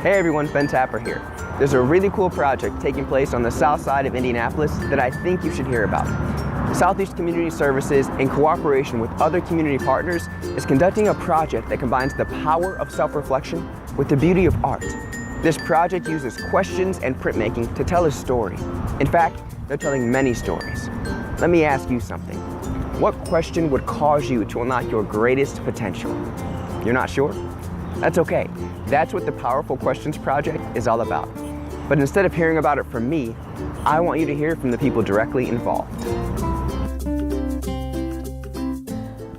Hey everyone, Ben Tapper here. There's a really cool project taking place on the south side of Indianapolis that I think you should hear about. Southeast Community Services, in cooperation with other community partners, is conducting a project that combines the power of self-reflection with the beauty of art. This project uses questions and printmaking to tell a story. In fact, they're telling many stories. Let me ask you something. What question would cause you to unlock your greatest potential? You're not sure? That's okay. That's what the Powerful Questions Project is all about. But instead of hearing about it from me, I want you to hear from the people directly involved.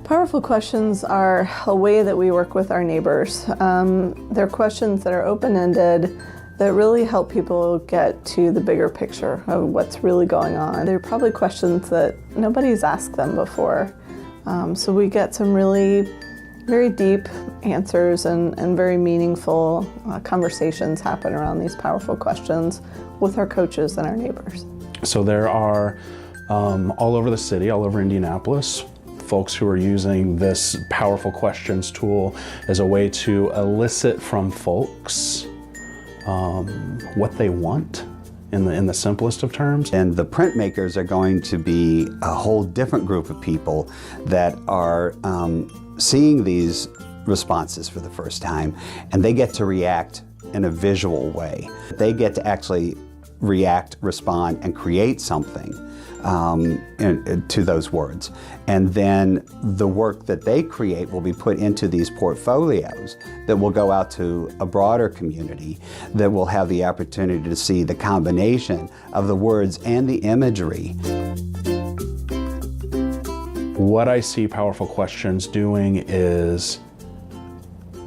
Powerful questions are a way that we work with our neighbors. They're questions that are open-ended that really help people get to the bigger picture of what's really going on. They're probably questions that nobody's asked them before. So we get some really very deep answers and very meaningful conversations happen around these powerful questions with our coaches and our neighbors. So there are all over the city, all over Indianapolis, folks who are using this Powerful Questions tool as a way to elicit from folks what they want in the simplest of terms. And the printmakers are going to be a whole different group of people that are seeing these responses for the first time, and they get to react in a visual way. They get to actually react, respond, and create something to those words. And then the work that they create will be put into these portfolios that will go out to a broader community that will have the opportunity to see the combination of the words and the imagery. What I see Powerful Questions doing is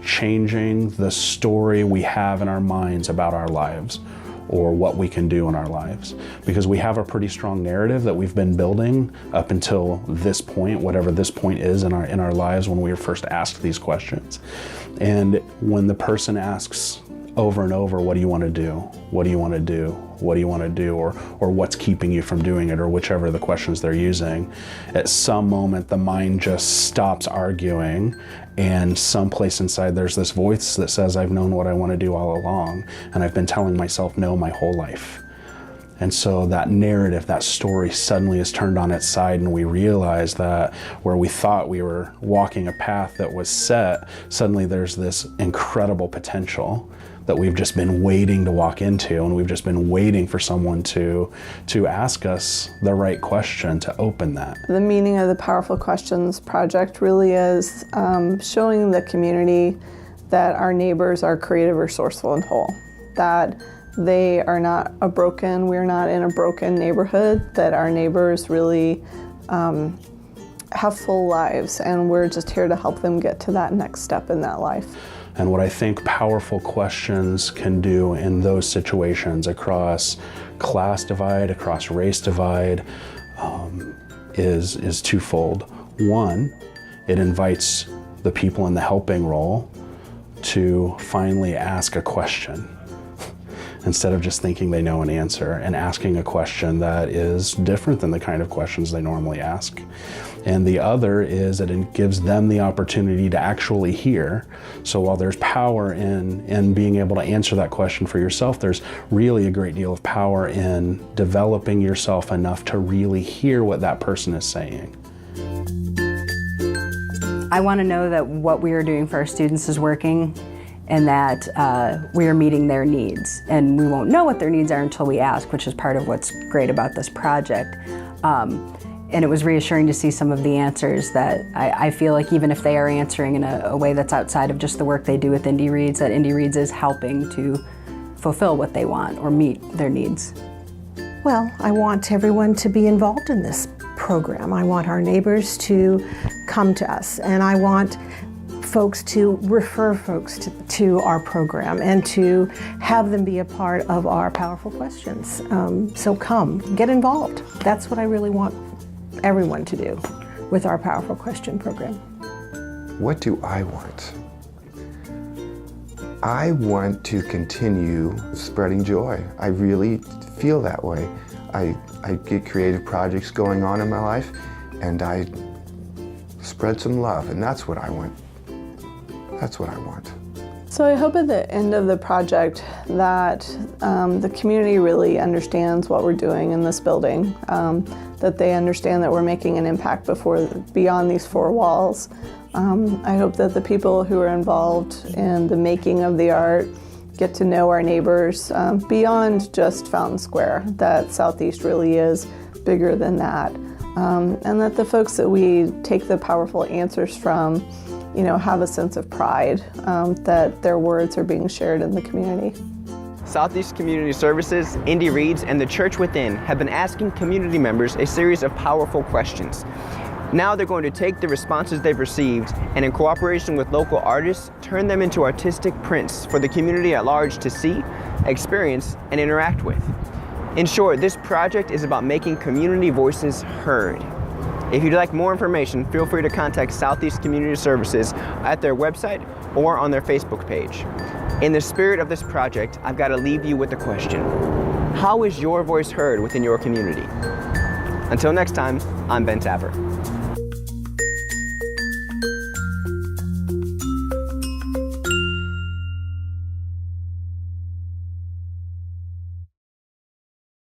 changing the story we have in our minds about our lives or what we can do in our lives. Because we have a pretty strong narrative that we've been building up until this point, whatever this point is in our lives when we were first asked these questions. And when the person asks over and over, what do you want to do? What do you want to do? What do you want to do? Or what's keeping you from doing it, or whichever the questions they're using, at some moment the mind just stops arguing, and someplace inside there's this voice that says, I've known what I want to do all along, and I've been telling myself no my whole life. And so that narrative, that story suddenly is turned on its side, and we realize that where we thought we were walking a path that was set, suddenly there's this incredible potential that we've just been waiting to walk into, and we've just been waiting for someone to ask us the right question to open that. The meaning of the Powerful Questions Project really is showing the community that our neighbors are creative, resourceful, and whole. That they are not we're not in a broken neighborhood, that our neighbors really have full lives, and we're just here to help them get to that next step in that life. And what I think Powerful Questions can do in those situations, across class divide, across race divide, is twofold. One, it invites the people in the helping role to finally ask a question instead of just thinking they know an answer, and asking a question that is different than the kind of questions they normally ask. And the other is that it gives them the opportunity to actually hear. So while there's power in being able to answer that question for yourself, there's really a great deal of power in developing yourself enough to really hear what that person is saying. I want to know that what we are doing for our students is working, and that we are meeting their needs. And we won't know what their needs are until we ask, which is part of what's great about this project. And it was reassuring to see some of the answers that I feel like, even if they are answering in a way that's outside of just the work they do with Indy Reads, that Indy Reads is helping to fulfill what they want or meet their needs. Well, I want everyone to be involved in this program. I want our neighbors to come to us, and I want folks to refer folks to our program and to have them be a part of our Powerful Questions. So come, get involved. That's what I really want everyone to do with our Powerful Question program. What do I want? I want to continue spreading joy. I really feel that way. I get creative projects going on in my life, and I spread some love, and that's what I want. That's what I want. So I hope at the end of the project that the community really understands what we're doing in this building, that they understand that we're making an impact beyond these four walls. I hope that the people who are involved in the making of the art get to know our neighbors beyond just Fountain Square, that Southeast really is bigger than that, and that the folks that we take the powerful answers from, have a sense of pride that their words are being shared in the community. Southeast Community Services, Indy Reads, and the Church Within have been asking community members a series of powerful questions. Now they're going to take the responses they've received and, in cooperation with local artists, turn them into artistic prints for the community at large to see, experience, and interact with. In short, this project is about making community voices heard. If you'd like more information, feel free to contact Southeast Community Services at their website or on their Facebook page. In the spirit of this project, I've got to leave you with a question. How is your voice heard within your community? Until next time, I'm Ben Tapper.